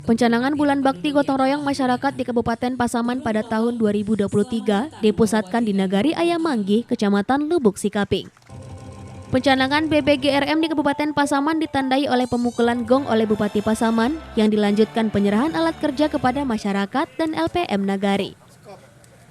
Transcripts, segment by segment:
Pencanangan Bulan Bakti Gotong Royong Masyarakat di Kabupaten Pasaman pada tahun 2023 dipusatkan di Nagari Ayam Manggi, Kecamatan Lubuk Sikaping. Pencanangan BBGRM di Kabupaten Pasaman ditandai oleh pemukulan gong oleh Bupati Pasaman yang dilanjutkan penyerahan alat kerja kepada masyarakat dan LPM Nagari.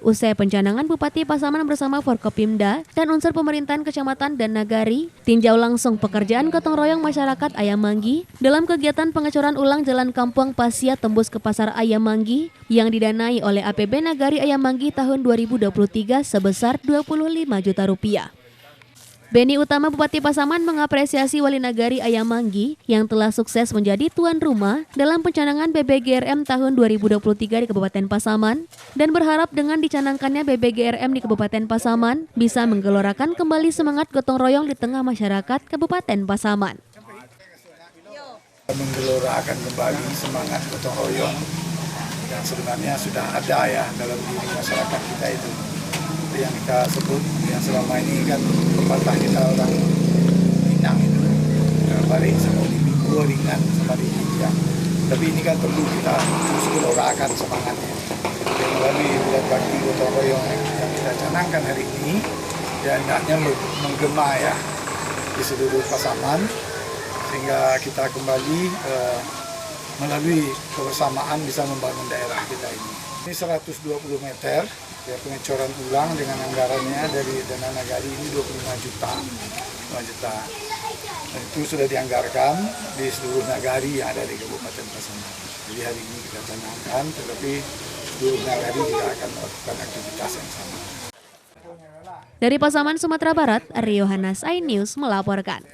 Usai pencanangan, Bupati Pasaman bersama Forkopimda dan unsur pemerintahan kecamatan dan Nagari tinjau langsung pekerjaan gotong royong masyarakat Ayam Manggi dalam kegiatan pengecoran ulang Jalan Kampung Pasia tembus ke Pasar Ayam Manggi yang didanai oleh APB Nagari Ayam Manggi tahun 2023 sebesar Rp25 juta. Beni Utama Bupati Pasaman mengapresiasi Wali Nagari Ayam Manggi yang telah sukses menjadi tuan rumah dalam pencanangan BBGRM tahun 2023 di Kabupaten Pasaman dan berharap dengan dicanangkannya BBGRM di Kabupaten Pasaman bisa menggelorakan kembali semangat gotong royong di tengah masyarakat Kabupaten Pasaman. Menggelorakan kembali semangat gotong royong yang sebenarnya sudah ada ya dalam diri masyarakat kita itu. Yang kita sebut yang selama ini kan pepatah kita orang Minang itu balik sama di minggu ringan sama di hijau. Tapi ini kan perlu kita terus gelorakan semangatnya. Dan melalui bulan bakti gotong royong yang kita canangkan hari ini dan hendaknya menggema ya di seluruh Pasaman sehingga kita kembali melalui kebersamaan bisa membangun daerah kita ini. Ini 120 meter ya, pengecoran ulang dengan anggarannya dari dana Nagari ini 25 juta. Dan itu sudah dianggarkan di seluruh Nagari yang ada di Kabupaten Pasaman. Jadi hari ini kita canangkan, tetapi seluruh Nagari juga akan melakukan aktivitas yang sama. Dari Pasaman, Sumatera Barat, Rio Hanas, iNews melaporkan.